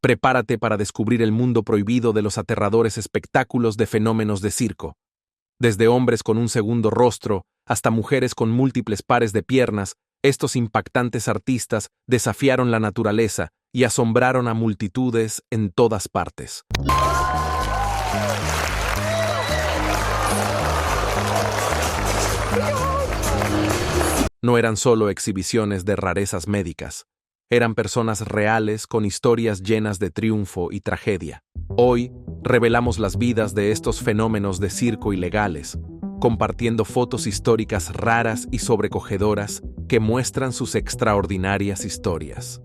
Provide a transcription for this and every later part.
Prepárate para descubrir el mundo prohibido de los aterradores espectáculos de fenómenos de circo. Desde hombres con un segundo rostro hasta mujeres con múltiples pares de piernas, estos impactantes artistas desafiaron la naturaleza y asombraron a multitudes en todas partes. No eran solo exhibiciones de rarezas médicas. Eran personas reales con historias llenas de triunfo y tragedia. Hoy, revelamos las vidas de estos fenómenos de circo ilegales, compartiendo fotos históricas raras y sobrecogedoras que muestran sus extraordinarias historias.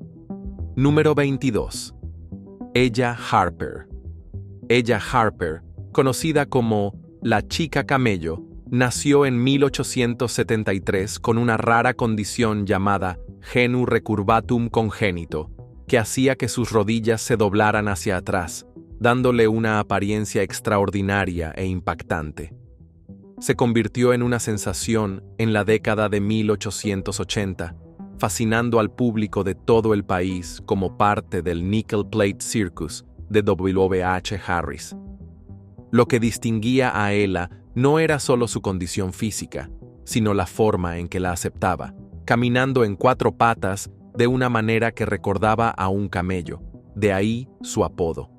Número 22. Ella Harper. Ella Harper, conocida como la Chica Camello, nació en 1873 con una rara condición llamada genu recurvatum congénito, que hacía que sus rodillas se doblaran hacia atrás, dándole una apariencia extraordinaria e impactante. Se convirtió en una sensación en la década de 1880, fascinando al público de todo el país como parte del Nickel Plate Circus de W.H. Harris. Lo que distinguía a Ella no era solo su condición física, sino la forma en que la aceptaba, caminando en 4 patas de una manera que recordaba a un camello, de ahí su apodo.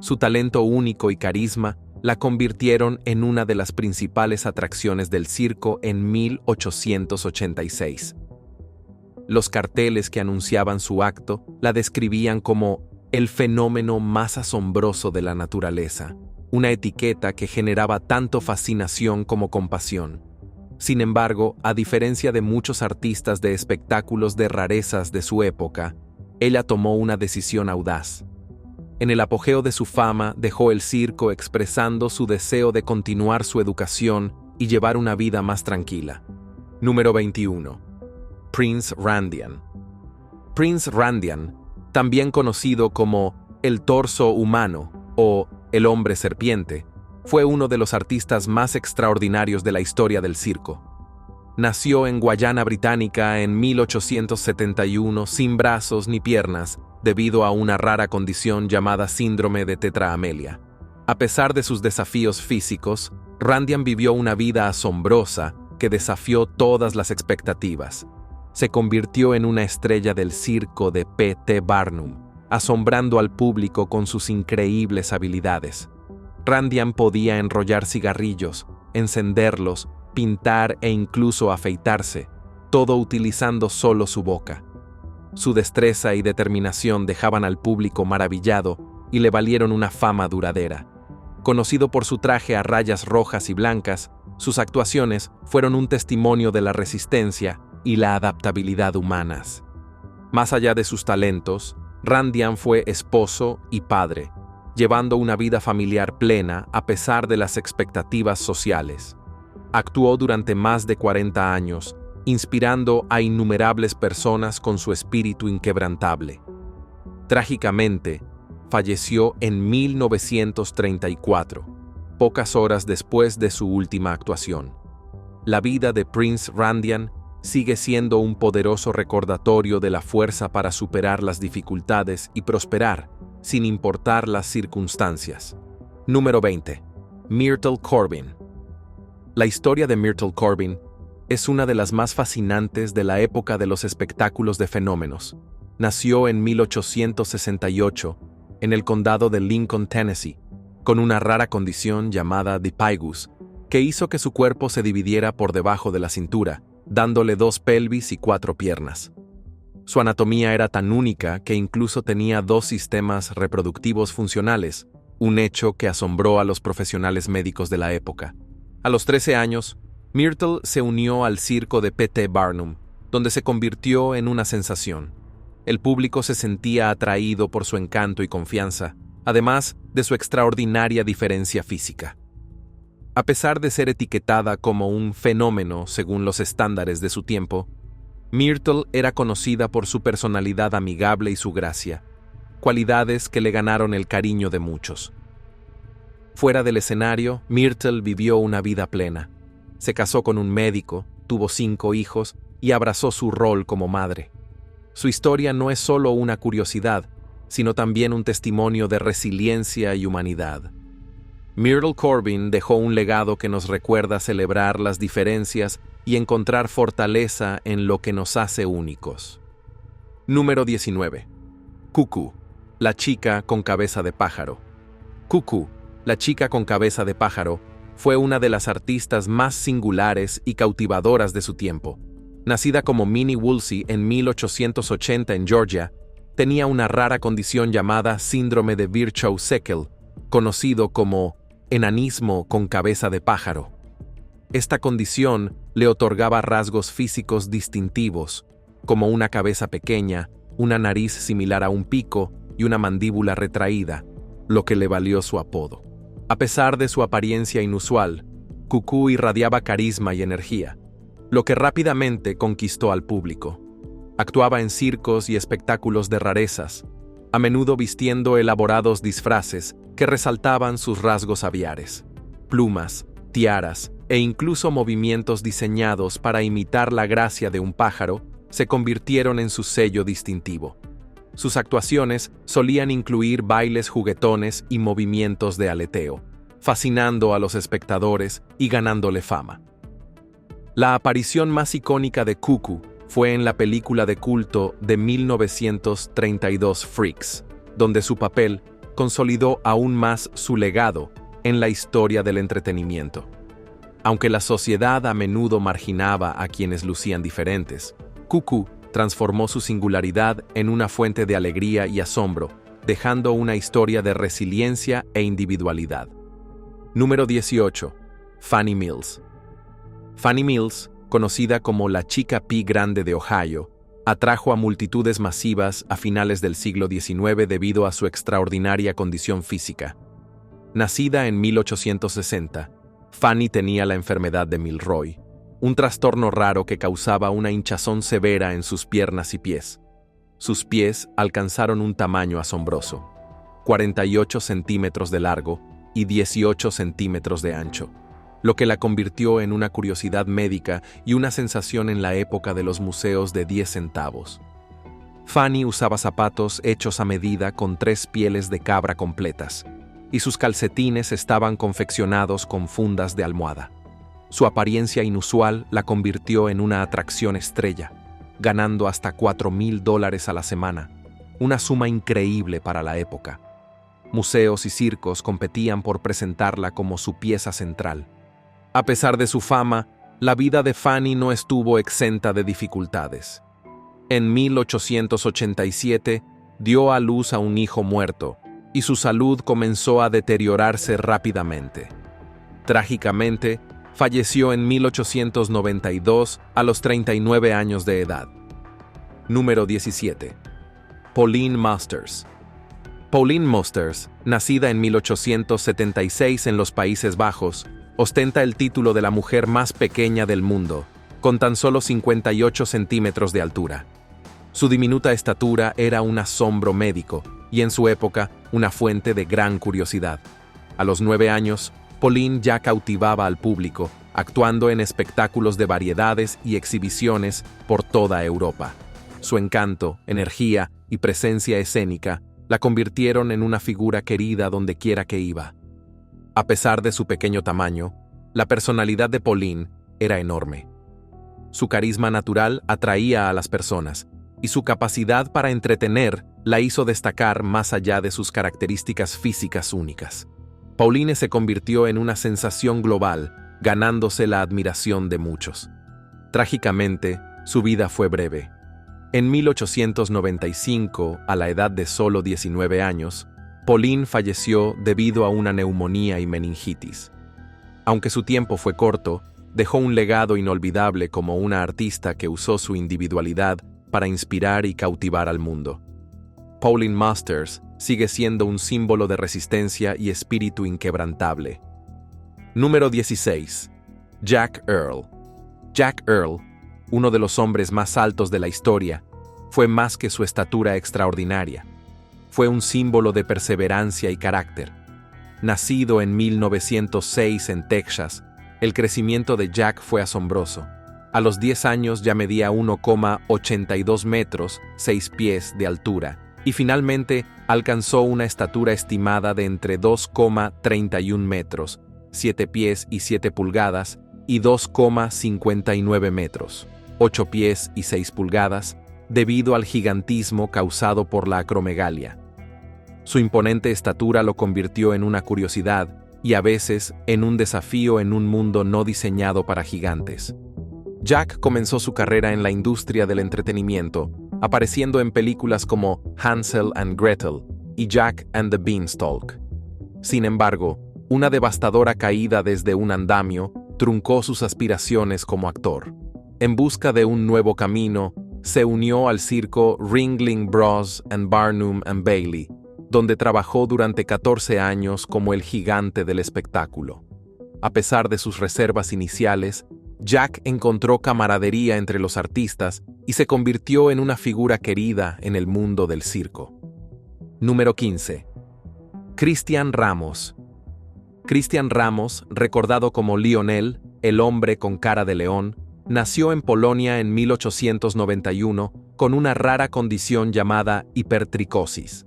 Su talento único y carisma la convirtieron en una de las principales atracciones del circo en 1886. Los carteles que anunciaban su acto la describían como el fenómeno más asombroso de la naturaleza, una etiqueta que generaba tanto fascinación como compasión. Sin embargo, a diferencia de muchos artistas de espectáculos de rarezas de su época, ella tomó una decisión audaz. En el apogeo de su fama, dejó el circo expresando su deseo de continuar su educación y llevar una vida más tranquila. Número 21. Prince Randian. Prince Randian, también conocido como el torso humano o el hombre serpiente, fue uno de los artistas más extraordinarios de la historia del circo. Nació en Guayana Británica en 1871 sin brazos ni piernas debido a una rara condición llamada síndrome de tetraamelia. A pesar de sus desafíos físicos, Randian vivió una vida asombrosa que desafió todas las expectativas. Se convirtió en una estrella del circo de P.T. Barnum, asombrando al público con sus increíbles habilidades. Randian podía enrollar cigarrillos, encenderlos, pintar e incluso afeitarse, todo utilizando solo su boca. Su destreza y determinación dejaban al público maravillado y le valieron una fama duradera. Conocido por su traje a rayas rojas y blancas, sus actuaciones fueron un testimonio de la resistencia y la adaptabilidad humanas. Más allá de sus talentos, Randian fue esposo y padre, llevando una vida familiar plena a pesar de las expectativas sociales. Actuó durante más de 40 años, inspirando a innumerables personas con su espíritu inquebrantable. Trágicamente, falleció en 1934, pocas horas después de su última actuación. La vida de Prince Randian sigue siendo un poderoso recordatorio de la fuerza para superar las dificultades y prosperar, sin importar las circunstancias. Número 20. Myrtle Corbin. La historia de Myrtle Corbin es una de las más fascinantes de la época de los espectáculos de fenómenos. Nació en 1868 en el condado de Lincoln, Tennessee, con una rara condición llamada dipygus, que hizo que su cuerpo se dividiera por debajo de la cintura, dándole 2 pelvis y 4 piernas. Su anatomía era tan única que incluso tenía 2 sistemas reproductivos funcionales, un hecho que asombró a los profesionales médicos de la época. A los 13 años, Myrtle se unió al circo de P.T. Barnum, donde se convirtió en una sensación. El público se sentía atraído por su encanto y confianza, además de su extraordinaria diferencia física. A pesar de ser etiquetada como un fenómeno según los estándares de su tiempo, Myrtle era conocida por su personalidad amigable y su gracia, cualidades que le ganaron el cariño de muchos. Fuera del escenario, Myrtle vivió una vida plena. Se casó con un médico, tuvo 5 hijos y abrazó su rol como madre. Su historia no es solo una curiosidad, sino también un testimonio de resiliencia y humanidad. Myrtle Corbin dejó un legado que nos recuerda celebrar las diferencias y encontrar fortaleza en lo que nos hace únicos. Número 19. Cuckoo, la chica con cabeza de pájaro. Cuckoo, la chica con cabeza de pájaro, fue una de las artistas más singulares y cautivadoras de su tiempo. Nacida como Minnie Woolsey en 1880 en Georgia, tenía una rara condición llamada síndrome de Virchow-Seckel, conocido como enanismo con cabeza de pájaro. Esta condición le otorgaba rasgos físicos distintivos, como una cabeza pequeña, una nariz similar a un pico y una mandíbula retraída, lo que le valió su apodo. A pesar de su apariencia inusual, Cuckoo irradiaba carisma y energía, lo que rápidamente conquistó al público. Actuaba en circos y espectáculos de rarezas, a menudo vistiendo elaborados disfraces que resaltaban sus rasgos aviares. Plumas, tiaras e incluso movimientos diseñados para imitar la gracia de un pájaro se convirtieron en su sello distintivo. Sus actuaciones solían incluir bailes juguetones y movimientos de aleteo, fascinando a los espectadores y ganándole fama. La aparición más icónica de Cuckoo fue en la película de culto de 1932 Freaks, donde su papel consolidó aún más su legado en la historia del entretenimiento. Aunque la sociedad a menudo marginaba a quienes lucían diferentes, Cuckoo transformó su singularidad en una fuente de alegría y asombro, dejando una historia de resiliencia e individualidad. Número 18. Fannie Mills. Fannie Mills, conocida como la Chica Pie Grande de Ohio, atrajo a multitudes masivas a finales del siglo XIX debido a su extraordinaria condición física. Nacida en 1860, Fannie tenía la enfermedad de Milroy, un trastorno raro que causaba una hinchazón severa en sus piernas y pies. Sus pies alcanzaron un tamaño asombroso, 48 centímetros de largo y 18 centímetros de ancho, lo que la convirtió en una curiosidad médica y una sensación en la época de los museos de 10 centavos. Fannie usaba zapatos hechos a medida con 3 pieles de cabra completas, y sus calcetines estaban confeccionados con fundas de almohada. Su apariencia inusual la convirtió en una atracción estrella, ganando hasta $4,000 a la semana, una suma increíble para la época. Museos y circos competían por presentarla como su pieza central. A pesar de su fama, la vida de Fannie no estuvo exenta de dificultades. En 1887 dio a luz a un hijo muerto, y su salud comenzó a deteriorarse rápidamente. Trágicamente, falleció en 1892 a los 39 años de edad. Número 17. Pauline Mosters. Pauline Mosters, nacida en 1876 en los Países Bajos, ostenta el título de la mujer más pequeña del mundo, con tan solo 58 centímetros de altura. Su diminuta estatura era un asombro médico y en su época una fuente de gran curiosidad. A los 9 años, Pauline ya cautivaba al público, actuando en espectáculos de variedades y exhibiciones por toda Europa. Su encanto, energía y presencia escénica la convirtieron en una figura querida donde quiera que iba. A pesar de su pequeño tamaño, la personalidad de Pauline era enorme. Su carisma natural atraía a las personas, y su capacidad para entretener la hizo destacar más allá de sus características físicas únicas. Pauline se convirtió en una sensación global, ganándose la admiración de muchos. Trágicamente, su vida fue breve. En 1895, a la edad de solo 19 años, Pauline falleció debido a una neumonía y meningitis. Aunque su tiempo fue corto, dejó un legado inolvidable como una artista que usó su individualidad para inspirar y cautivar al mundo. Pauline Mosters sigue siendo un símbolo de resistencia y espíritu inquebrantable. Número 16. Jack Earl. Jack Earl, uno de los hombres más altos de la historia, fue más que su estatura extraordinaria. Fue un símbolo de perseverancia y carácter. Nacido en 1906 en Texas, el crecimiento de Jack fue asombroso. A los 10 años ya medía 1,82 metros, 6 pies de altura, y finalmente alcanzó una estatura estimada de entre 2,31 metros, 7 pies y 7 pulgadas, y 2,59 metros, 8 pies y 6 pulgadas, debido al gigantismo causado por la acromegalia. Su imponente estatura lo convirtió en una curiosidad y a veces en un desafío en un mundo no diseñado para gigantes. Jack comenzó su carrera en la industria del entretenimiento, apareciendo en películas como Hansel and Gretel y Jack and the Beanstalk. Sin embargo, una devastadora caída desde un andamio truncó sus aspiraciones como actor. En busca de un nuevo camino, se unió al circo Ringling Bros. And Barnum and Bailey, donde trabajó durante 14 años como el gigante del espectáculo. A pesar de sus reservas iniciales, Jack encontró camaradería entre los artistas y se convirtió en una figura querida en el mundo del circo. Número 15. Cristian Ramos. Cristian Ramos, recordado como Lionel, el hombre con cara de león, nació en Polonia en 1891 con una rara condición llamada hipertricosis.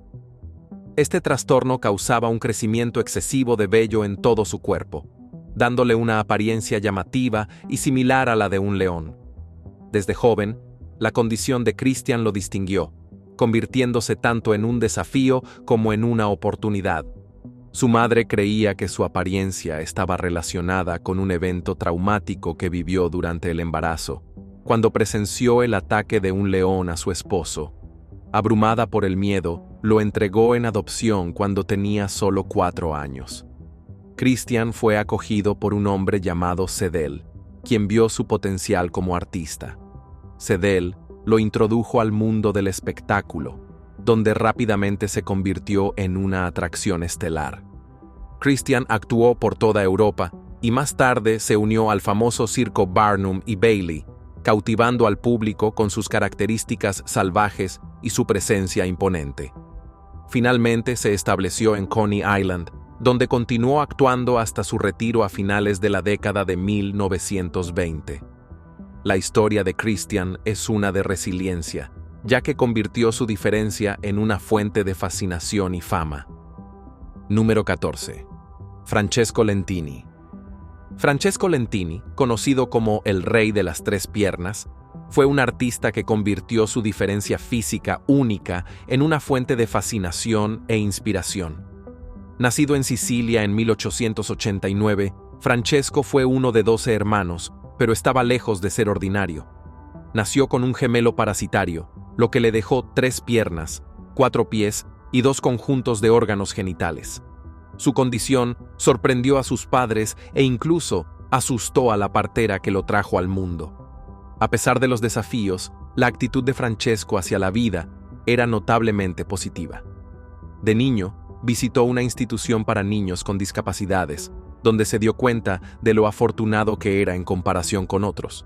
Este trastorno causaba un crecimiento excesivo de vello en todo su cuerpo, dándole una apariencia llamativa y similar a la de un león. Desde joven, la condición de Cristian lo distinguió, convirtiéndose tanto en un desafío como en una oportunidad. Su madre creía que su apariencia estaba relacionada con un evento traumático que vivió durante el embarazo, cuando presenció el ataque de un león a su esposo. Abrumada por el miedo, lo entregó en adopción cuando tenía solo 4 años. Cristian fue acogido por un hombre llamado Cedel, quien vio su potencial como artista. Cedel lo introdujo al mundo del espectáculo, donde rápidamente se convirtió en una atracción estelar. Cristian actuó por toda Europa y más tarde se unió al famoso circo Barnum y Bailey, cautivando al público con sus características salvajes y su presencia imponente. Finalmente se estableció en Coney Island, donde continuó actuando hasta su retiro a finales de la década de 1920. La historia de Cristian es una de resiliencia, ya que convirtió su diferencia en una fuente de fascinación y fama. Número 14. Francesco Lentini. Francesco Lentini, conocido como el Rey de las Tres Piernas, fue un artista que convirtió su diferencia física única en una fuente de fascinación e inspiración. Nacido en Sicilia en 1889, Francesco fue uno de 12 hermanos, pero estaba lejos de ser ordinario. Nació con un gemelo parasitario, lo que le dejó 3 piernas, 4 pies y 2 conjuntos de órganos genitales. Su condición sorprendió a sus padres e incluso asustó a la partera que lo trajo al mundo. A pesar de los desafíos, la actitud de Francesco hacia la vida era notablemente positiva. De niño, visitó una institución para niños con discapacidades, donde se dio cuenta de lo afortunado que era en comparación con otros.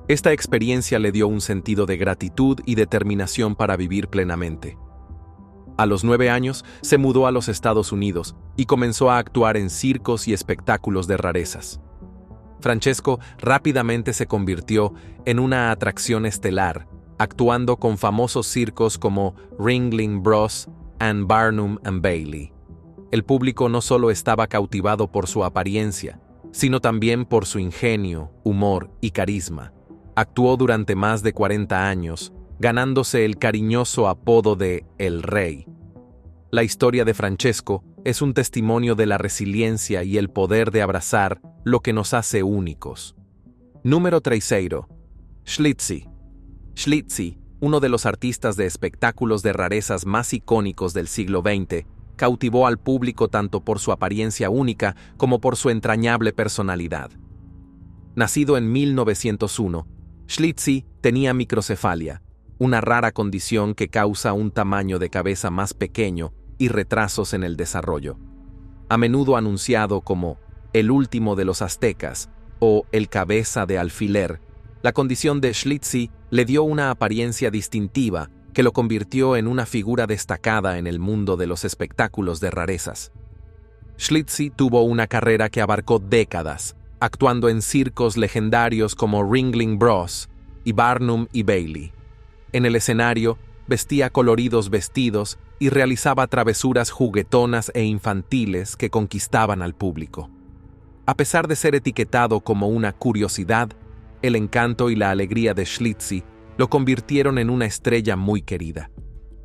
Esta experiencia le dio un sentido de gratitud y determinación para vivir plenamente. A los 9 años, se mudó a los Estados Unidos y comenzó a actuar en circos y espectáculos de rarezas. Francesco rápidamente se convirtió en una atracción estelar, actuando con famosos circos como Ringling Bros. And Barnum and Bailey. El público no solo estaba cautivado por su apariencia, sino también por su ingenio, humor y carisma. Actuó durante más de 40 años, ganándose el cariñoso apodo de El Rey. La historia de Francesco es un testimonio de la resiliencia y el poder de abrazar lo que nos hace únicos. Número 13. Schlitzie. Schlitzie, uno de los artistas de espectáculos de rarezas más icónicos del siglo XX, cautivó al público tanto por su apariencia única como por su entrañable personalidad. Nacido en 1901, Schlitzie tenía microcefalia, una rara condición que causa un tamaño de cabeza más pequeño y retrasos en el desarrollo. A menudo anunciado como el último de los aztecas o el cabeza de alfiler, la condición de Schlitzie le dio una apariencia distintiva que lo convirtió en una figura destacada en el mundo de los espectáculos de rarezas. Schlitzie tuvo una carrera que abarcó décadas, actuando en circos legendarios como Ringling Bros. Y Barnum y Bailey. En el escenario, vestía coloridos vestidos y realizaba travesuras juguetonas e infantiles que conquistaban al público. A pesar de ser etiquetado como una curiosidad, el encanto y la alegría de Schlitzie lo convirtieron en una estrella muy querida.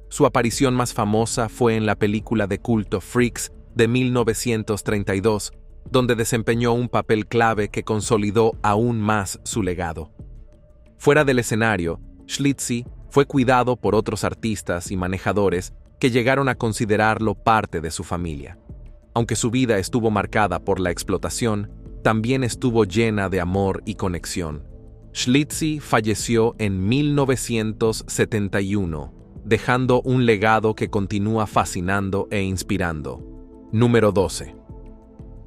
Su aparición más famosa fue en la película de culto Freaks de 1932, donde desempeñó un papel clave que consolidó aún más su legado. Fuera del escenario, Schlitzie fue cuidado por otros artistas y manejadores que llegaron a considerarlo parte de su familia. Aunque su vida estuvo marcada por la explotación, también estuvo llena de amor y conexión. Schlitzie falleció en 1971, dejando un legado que continúa fascinando e inspirando. Número 12.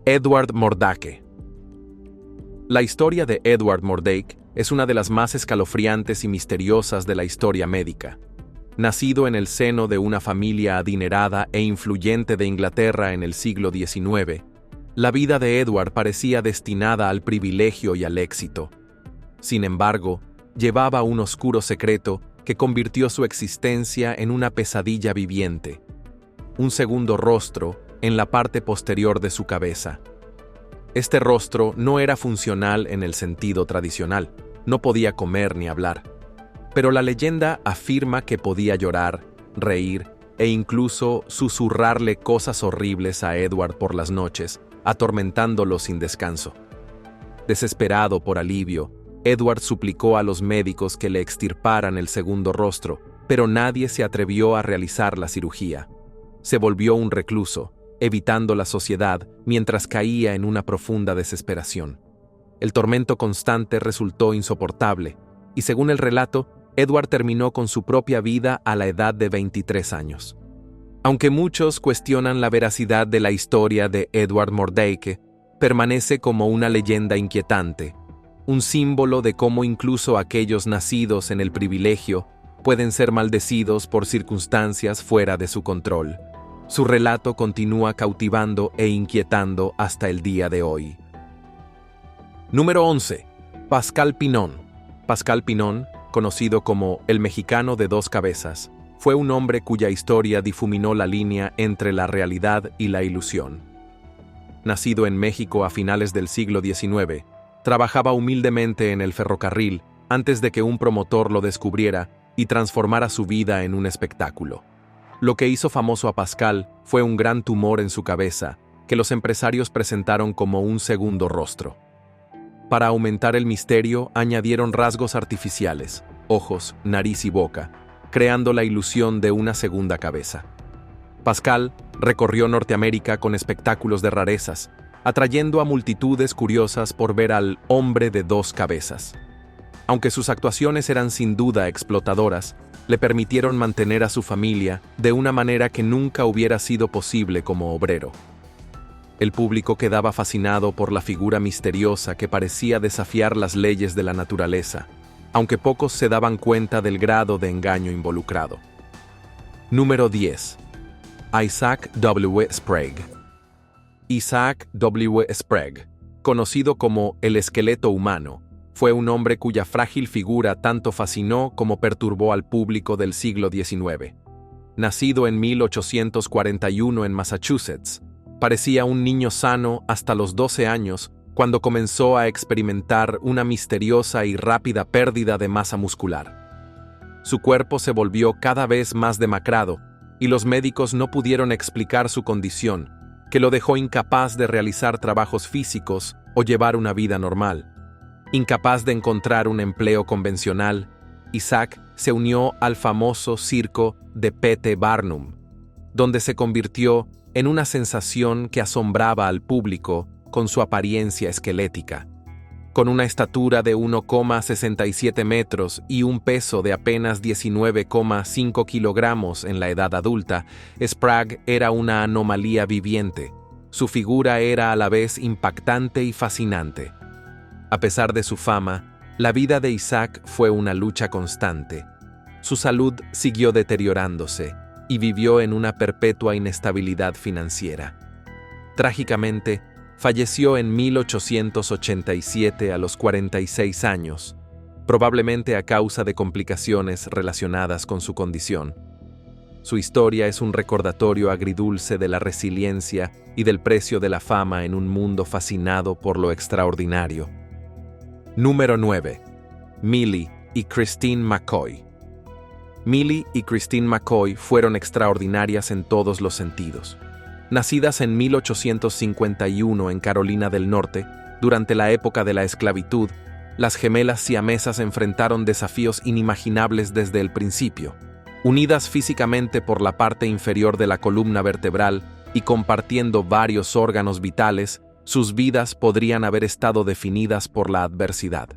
Edward Mordake. La historia de Edward Mordake es una de las más escalofriantes y misteriosas de la historia médica. Nacido en el seno de una familia adinerada e influyente de Inglaterra en el siglo XIX, la vida de Edward parecía destinada al privilegio y al éxito. Sin embargo, llevaba un oscuro secreto que convirtió su existencia en una pesadilla viviente. Un segundo rostro en la parte posterior de su cabeza. Este rostro no era funcional en el sentido tradicional, no podía comer ni hablar. Pero la leyenda afirma que podía llorar, reír e incluso susurrarle cosas horribles a Edward por las noches, atormentándolo sin descanso. Desesperado por alivio, Edward suplicó a los médicos que le extirparan el segundo rostro, pero nadie se atrevió a realizar la cirugía. Se volvió un recluso, evitando la sociedad mientras caía en una profunda desesperación. El tormento constante resultó insoportable, y según el relato, Edward terminó con su propia vida a la edad de 23 años. Aunque muchos cuestionan la veracidad de la historia de Edward Mordake, permanece como una leyenda inquietante, un símbolo de cómo incluso aquellos nacidos en el privilegio pueden ser maldecidos por circunstancias fuera de su control. Su relato continúa cautivando e inquietando hasta el día de hoy. Número 11. Pascal Pinon. Pascal Pinon, conocido como el mexicano de dos cabezas, fue un hombre cuya historia difuminó la línea entre la realidad y la ilusión. Nacido en México a finales del siglo XIX, trabajaba humildemente en el ferrocarril antes de que un promotor lo descubriera y transformara su vida en un espectáculo. Lo que hizo famoso a Pascal fue un gran tumor en su cabeza, que los empresarios presentaron como un segundo rostro. Para aumentar el misterio, añadieron rasgos artificiales, ojos, nariz y boca, creando la ilusión de una segunda cabeza. Pascal recorrió Norteamérica con espectáculos de rarezas, atrayendo a multitudes curiosas por ver al hombre de dos cabezas. Aunque sus actuaciones eran sin duda explotadoras, le permitieron mantener a su familia de una manera que nunca hubiera sido posible como obrero. El público quedaba fascinado por la figura misteriosa que parecía desafiar las leyes de la naturaleza, aunque pocos se daban cuenta del grado de engaño involucrado. Número 10. Isaac W. Sprague. Isaac W. Sprague, conocido como el esqueleto humano, fue un hombre cuya frágil figura tanto fascinó como perturbó al público del siglo XIX. Nacido en 1841 en Massachusetts, parecía un niño sano hasta los 12 años cuando comenzó a experimentar una misteriosa y rápida pérdida de masa muscular. Su cuerpo se volvió cada vez más demacrado y los médicos no pudieron explicar su condición, que lo dejó incapaz de realizar trabajos físicos o llevar una vida normal. Incapaz de encontrar un empleo convencional, Isaac se unió al famoso circo de P.T. Barnum, donde se convirtió en una sensación que asombraba al público con su apariencia esquelética. Con una estatura de 1,67 metros y un peso de apenas 19,5 kilogramos en la edad adulta, Sprague era una anomalía viviente. Su figura era a la vez impactante y fascinante. A pesar de su fama, la vida de Isaac fue una lucha constante. Su salud siguió deteriorándose y vivió en una perpetua inestabilidad financiera. Trágicamente, falleció en 1887 a los 46 años, probablemente a causa de complicaciones relacionadas con su condición. Su historia es un recordatorio agridulce de la resiliencia y del precio de la fama en un mundo fascinado por lo extraordinario. Número 9. Millie y Christine McCoy. Millie y Christine McCoy fueron extraordinarias en todos los sentidos. Nacidas en 1851 en Carolina del Norte, durante la época de la esclavitud, las gemelas siamesas enfrentaron desafíos inimaginables desde el principio. Unidas físicamente por la parte inferior de la columna vertebral y compartiendo varios órganos vitales, sus vidas podrían haber estado definidas por la adversidad.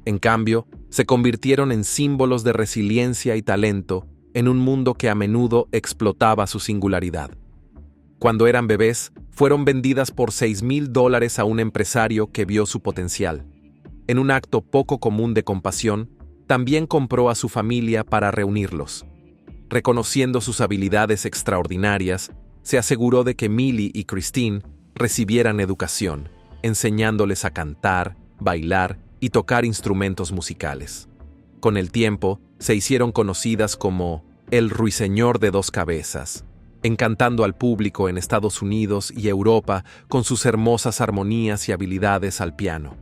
En cambio, se convirtieron en símbolos de resiliencia y talento en un mundo que a menudo explotaba su singularidad. Cuando eran bebés, fueron vendidas por $6,000 a un empresario que vio su potencial. En un acto poco común de compasión, también compró a su familia para reunirlos. Reconociendo sus habilidades extraordinarias, se aseguró de que Millie y Christine recibieran educación, enseñándoles a cantar, bailar y tocar instrumentos musicales. Con el tiempo, se hicieron conocidas como el Ruiseñor de dos cabezas, encantando al público en Estados Unidos y Europa con sus hermosas armonías y habilidades al piano.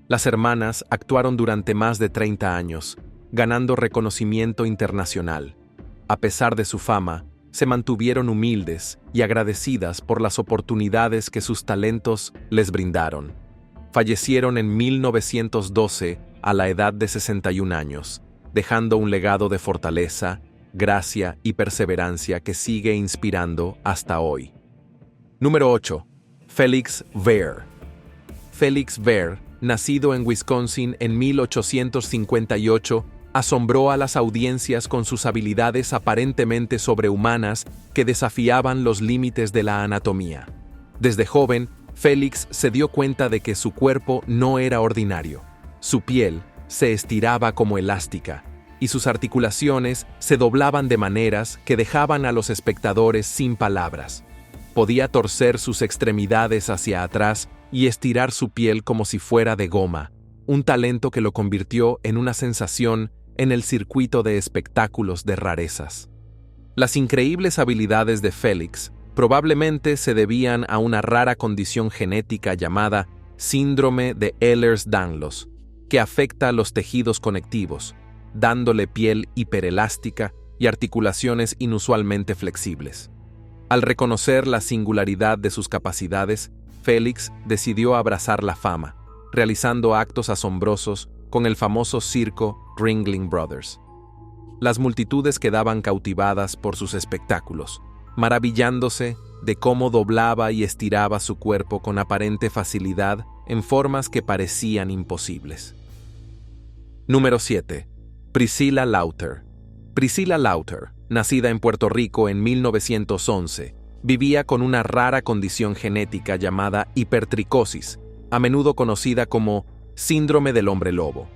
Las hermanas actuaron durante más de 30 años, ganando reconocimiento internacional. A pesar de su fama, se mantuvieron humildes y agradecidas por las oportunidades que sus talentos les brindaron. Fallecieron en 1912 a la edad de 61 años, dejando un legado de fortaleza, gracia y perseverancia que sigue inspirando hasta hoy. Número 8. Felix Ver. Felix Ver, nacido en Wisconsin en 1858, asombró a las audiencias con sus habilidades aparentemente sobrehumanas que desafiaban los límites de la anatomía. Desde joven, Félix se dio cuenta de que su cuerpo no era ordinario. Su piel se estiraba como elástica, y sus articulaciones se doblaban de maneras que dejaban a los espectadores sin palabras. Podía torcer sus extremidades hacia atrás y estirar su piel como si fuera de goma, un talento que lo convirtió en una sensación en el circuito de espectáculos de rarezas. Las increíbles habilidades de Félix probablemente se debían a una rara condición genética llamada síndrome de Ehlers-Danlos, que afecta a los tejidos conectivos, dándole piel hiperelástica y articulaciones inusualmente flexibles. Al reconocer la singularidad de sus capacidades, Félix decidió abrazar la fama, realizando actos asombrosos con el famoso circo Ringling Brothers. Las multitudes quedaban cautivadas por sus espectáculos, maravillándose de cómo doblaba y estiraba su cuerpo con aparente facilidad en formas que parecían imposibles. Número 7. Priscilla Lauter. Priscilla Lauter, nacida en Puerto Rico en 1911, vivía con una rara condición genética llamada hipertricosis, a menudo conocida como síndrome del hombre lobo.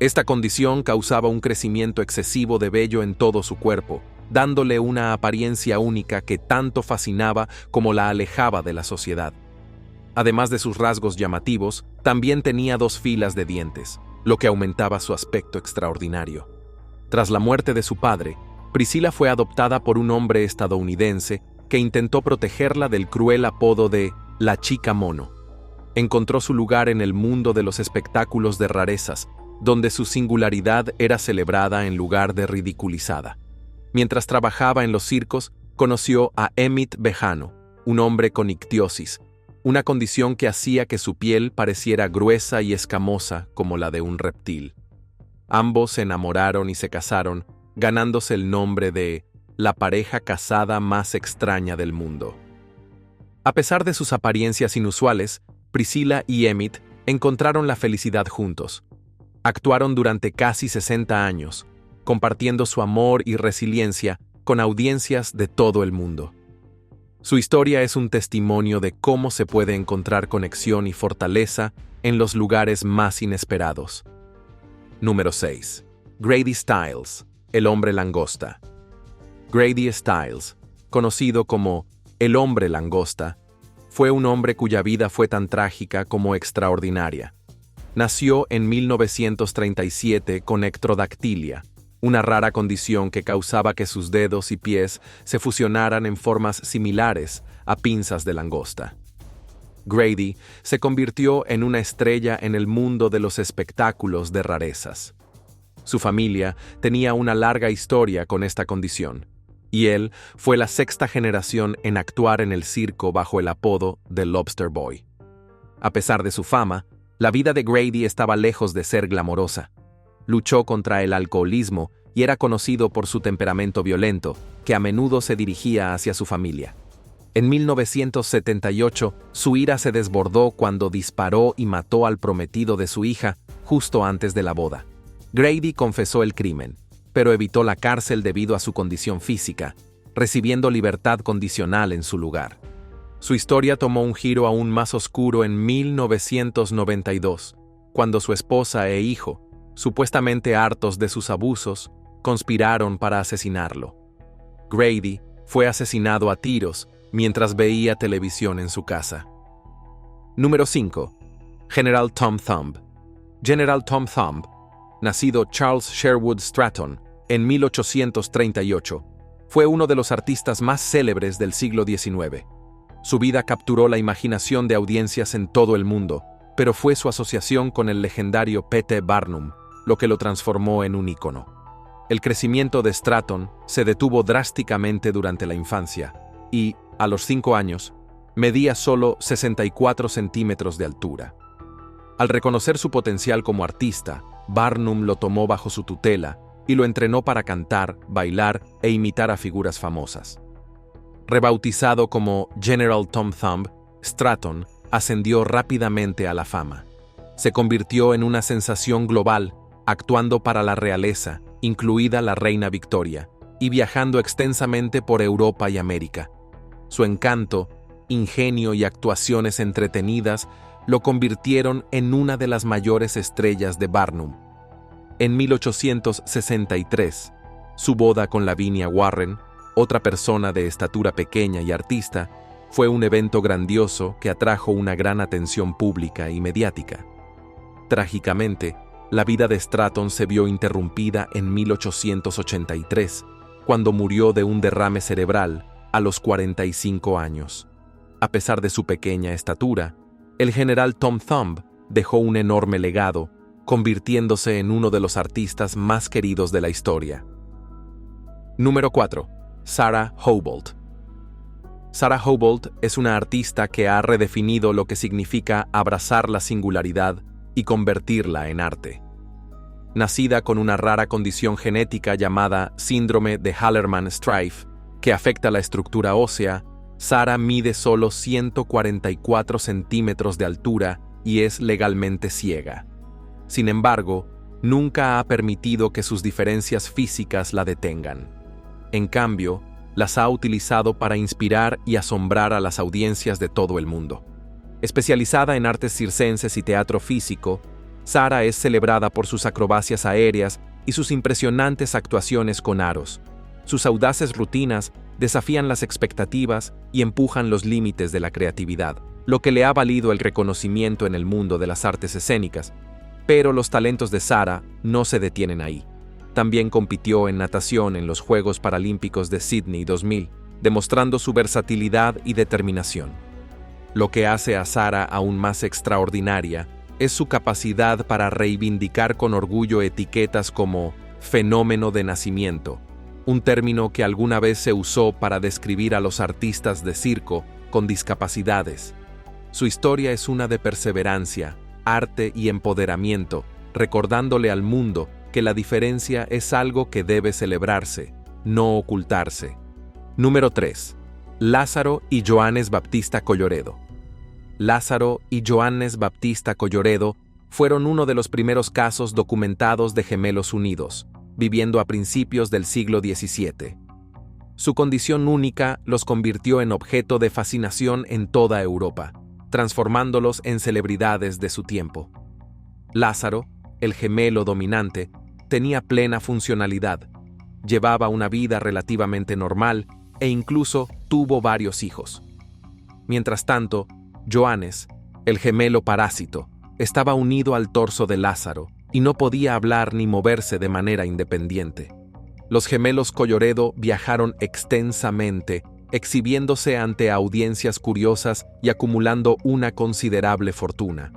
Esta condición causaba un crecimiento excesivo de vello en todo su cuerpo, dándole una apariencia única que tanto fascinaba como la alejaba de la sociedad. Además de sus rasgos llamativos, también tenía 2 filas de dientes, lo que aumentaba su aspecto extraordinario. Tras la muerte de su padre, Priscilla fue adoptada por un hombre estadounidense que intentó protegerla del cruel apodo de la chica mono. Encontró su lugar en el mundo de los espectáculos de rarezas, donde su singularidad era celebrada en lugar de ridiculizada. Mientras trabajaba en los circos, conoció a Emmett Bejano, un hombre con ictiosis, una condición que hacía que su piel pareciera gruesa y escamosa como la de un reptil. Ambos se enamoraron y se casaron, ganándose el nombre de la pareja casada más extraña del mundo. A pesar de sus apariencias inusuales, Priscilla y Emmett encontraron la felicidad juntos. Actuaron durante casi 60 años, compartiendo su amor y resiliencia con audiencias de todo el mundo. Su historia es un testimonio de cómo se puede encontrar conexión y fortaleza en los lugares más inesperados. Número 6. Grady Stiles, el hombre langosta. Grady Stiles, conocido como el hombre langosta, fue un hombre cuya vida fue tan trágica como extraordinaria. Nació en 1937 con ectrodactilia, una rara condición que causaba que sus dedos y pies se fusionaran en formas similares a pinzas de langosta. Grady se convirtió en una estrella en el mundo de los espectáculos de rarezas. Su familia tenía una larga historia con esta condición, y él fue la sexta generación en actuar en el circo bajo el apodo de Lobster Boy. A pesar de su fama, la vida de Grady estaba lejos de ser glamorosa. Luchó contra el alcoholismo y era conocido por su temperamento violento, que a menudo se dirigía hacia su familia. En 1978, su ira se desbordó cuando disparó y mató al prometido de su hija justo antes de la boda. Grady confesó el crimen, pero evitó la cárcel debido a su condición física, recibiendo libertad condicional en su lugar. Su historia tomó un giro aún más oscuro en 1992, cuando su esposa e hijo, supuestamente hartos de sus abusos, conspiraron para asesinarlo. Grady fue asesinado a tiros mientras veía televisión en su casa. Número 5. General Tom Thumb. General Tom Thumb, nacido Charles Sherwood Stratton en 1838, fue uno de los artistas más célebres del siglo XIX. Su vida capturó la imaginación de audiencias en todo el mundo, pero fue su asociación con el legendario P.T. Barnum lo que lo transformó en un ícono. El crecimiento de Stratton se detuvo drásticamente durante la infancia y, a los 5 años, medía solo 64 centímetros de altura. Al reconocer su potencial como artista, Barnum lo tomó bajo su tutela y lo entrenó para cantar, bailar e imitar a figuras famosas. Rebautizado como General Tom Thumb, Stratton ascendió rápidamente a la fama. Se convirtió en una sensación global, actuando para la realeza, incluida la reina Victoria, y viajando extensamente por Europa y América. Su encanto, ingenio y actuaciones entretenidas lo convirtieron en una de las mayores estrellas de Barnum. En 1863, su boda con Lavinia Warren, otra persona de estatura pequeña y artista, fue un evento grandioso que atrajo una gran atención pública y mediática. Trágicamente, la vida de Stratton se vio interrumpida en 1883, cuando murió de un derrame cerebral a los 45 años. A pesar de su pequeña estatura, el general Tom Thumb dejó un enorme legado, convirtiéndose en uno de los artistas más queridos de la historia. Número 4. Sarah Houbolt. Sarah Houbolt es una artista que ha redefinido lo que significa abrazar la singularidad y convertirla en arte. Nacida con una rara condición genética llamada síndrome de Hallermann-Streiff, que afecta la estructura ósea, Sarah mide solo 144 centímetros de altura y es legalmente ciega. Sin embargo, nunca ha permitido que sus diferencias físicas la detengan. En cambio, las ha utilizado para inspirar y asombrar a las audiencias de todo el mundo. Especializada en artes circenses y teatro físico, Sarah es celebrada por sus acrobacias aéreas y sus impresionantes actuaciones con aros. Sus audaces rutinas desafían las expectativas y empujan los límites de la creatividad, lo que le ha valido el reconocimiento en el mundo de las artes escénicas. Pero los talentos de Sarah no se detienen ahí. También compitió en natación en los Juegos Paralímpicos de Sydney 2000, demostrando su versatilidad y determinación. Lo que hace a Sarah aún más extraordinaria es su capacidad para reivindicar con orgullo etiquetas como fenómeno de nacimiento, un término que alguna vez se usó para describir a los artistas de circo con discapacidades. Su historia es una de perseverancia, arte y empoderamiento, recordándole al mundo que la diferencia es algo que debe celebrarse, no ocultarse. Número 3. Lázaro y Johannes Baptista Colloredo. Lázaro y Johannes Baptista Colloredo fueron uno de los primeros casos documentados de gemelos unidos, viviendo a principios del siglo XVII. Su condición única los convirtió en objeto de fascinación en toda Europa, transformándolos en celebridades de su tiempo. Lázaro, el gemelo dominante, tenía plena funcionalidad, llevaba una vida relativamente normal e incluso tuvo varios hijos. Mientras tanto, Johannes, el gemelo parásito, estaba unido al torso de Lázaro y no podía hablar ni moverse de manera independiente. Los gemelos Colloredo viajaron extensamente, exhibiéndose ante audiencias curiosas y acumulando una considerable fortuna.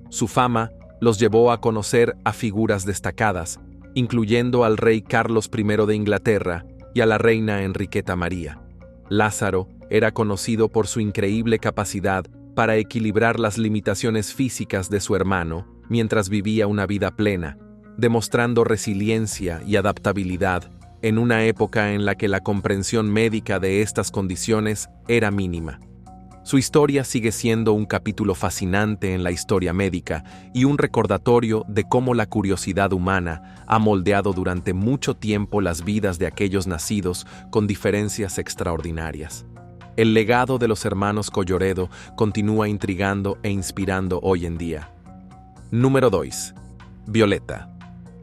Su fama los llevó a conocer a figuras destacadas, incluyendo al rey Carlos I de Inglaterra y a la reina Enriqueta María. Lázaro era conocido por su increíble capacidad para equilibrar las limitaciones físicas de su hermano mientras vivía una vida plena, demostrando resiliencia y adaptabilidad en una época en la que la comprensión médica de estas condiciones era mínima. Su historia sigue siendo un capítulo fascinante en la historia médica y un recordatorio de cómo la curiosidad humana ha moldeado durante mucho tiempo las vidas de aquellos nacidos con diferencias extraordinarias. El legado de los hermanos Colloredo continúa intrigando e inspirando hoy en día. Número 2. Violeta.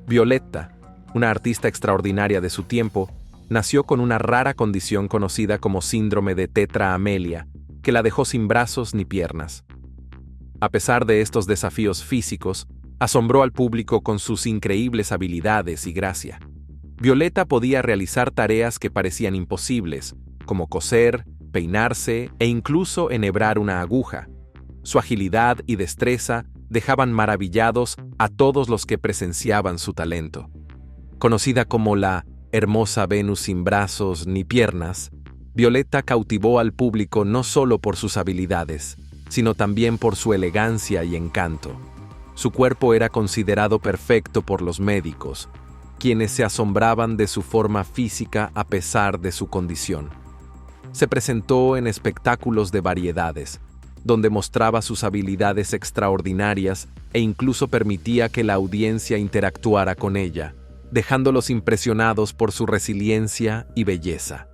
Violeta, una artista extraordinaria de su tiempo, nació con una rara condición conocida como síndrome de Tetra Amelia, que la dejó sin brazos ni piernas. A pesar de estos desafíos físicos, asombró al público con sus increíbles habilidades y gracia. Violeta podía realizar tareas que parecían imposibles, como coser, peinarse e incluso enhebrar una aguja. Su agilidad y destreza dejaban maravillados a todos los que presenciaban su talento. Conocida como la hermosa Venus sin brazos ni piernas, Violeta cautivó al público no solo por sus habilidades, sino también por su elegancia y encanto. Su cuerpo era considerado perfecto por los médicos, quienes se asombraban de su forma física a pesar de su condición. Se presentó en espectáculos de variedades, donde mostraba sus habilidades extraordinarias e incluso permitía que la audiencia interactuara con ella, dejándolos impresionados por su resiliencia y belleza.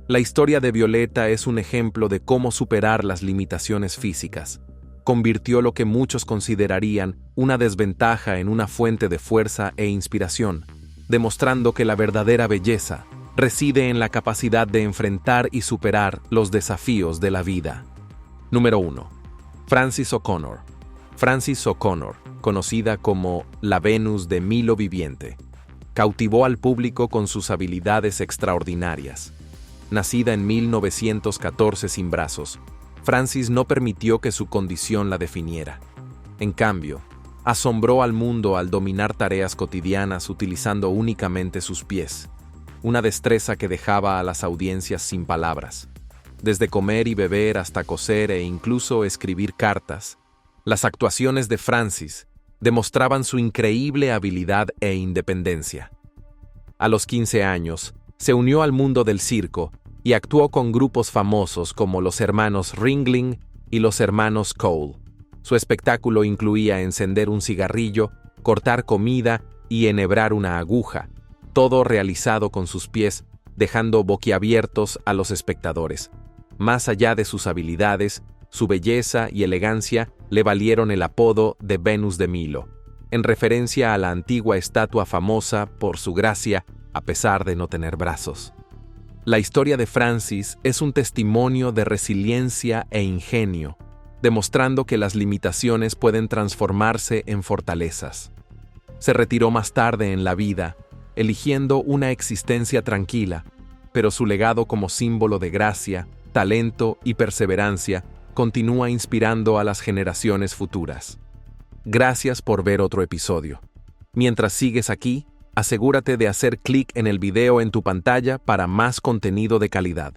La historia de Violeta es un ejemplo de cómo superar las limitaciones físicas. Convirtió lo que muchos considerarían una desventaja en una fuente de fuerza e inspiración, demostrando que la verdadera belleza reside en la capacidad de enfrentar y superar los desafíos de la vida. Número 1. Frances O'Connor. Frances O'Connor, conocida como la Venus de Milo viviente, cautivó al público con sus habilidades extraordinarias. Nacida en 1914 sin brazos, Frances no permitió que su condición la definiera. En cambio, asombró al mundo al dominar tareas cotidianas utilizando únicamente sus pies, una destreza que dejaba a las audiencias sin palabras. Desde comer y beber hasta coser e incluso escribir cartas, las actuaciones de Frances demostraban su increíble habilidad e independencia. A los 15 años, se unió al mundo del circo y actuó con grupos famosos como los hermanos Ringling y los hermanos Cole. Su espectáculo incluía encender un cigarrillo, cortar comida y enhebrar una aguja, todo realizado con sus pies, dejando boquiabiertos a los espectadores. Más allá de sus habilidades, su belleza y elegancia le valieron el apodo de Venus de Milo, en referencia a la antigua estatua famosa por su gracia a pesar de no tener brazos. La historia de Frances es un testimonio de resiliencia e ingenio, demostrando que las limitaciones pueden transformarse en fortalezas. Se retiró más tarde en la vida, eligiendo una existencia tranquila, pero su legado como símbolo de gracia, talento y perseverancia continúa inspirando a las generaciones futuras. Gracias por ver otro episodio. Mientras sigues aquí, asegúrate de hacer clic en el video en tu pantalla para más contenido de calidad.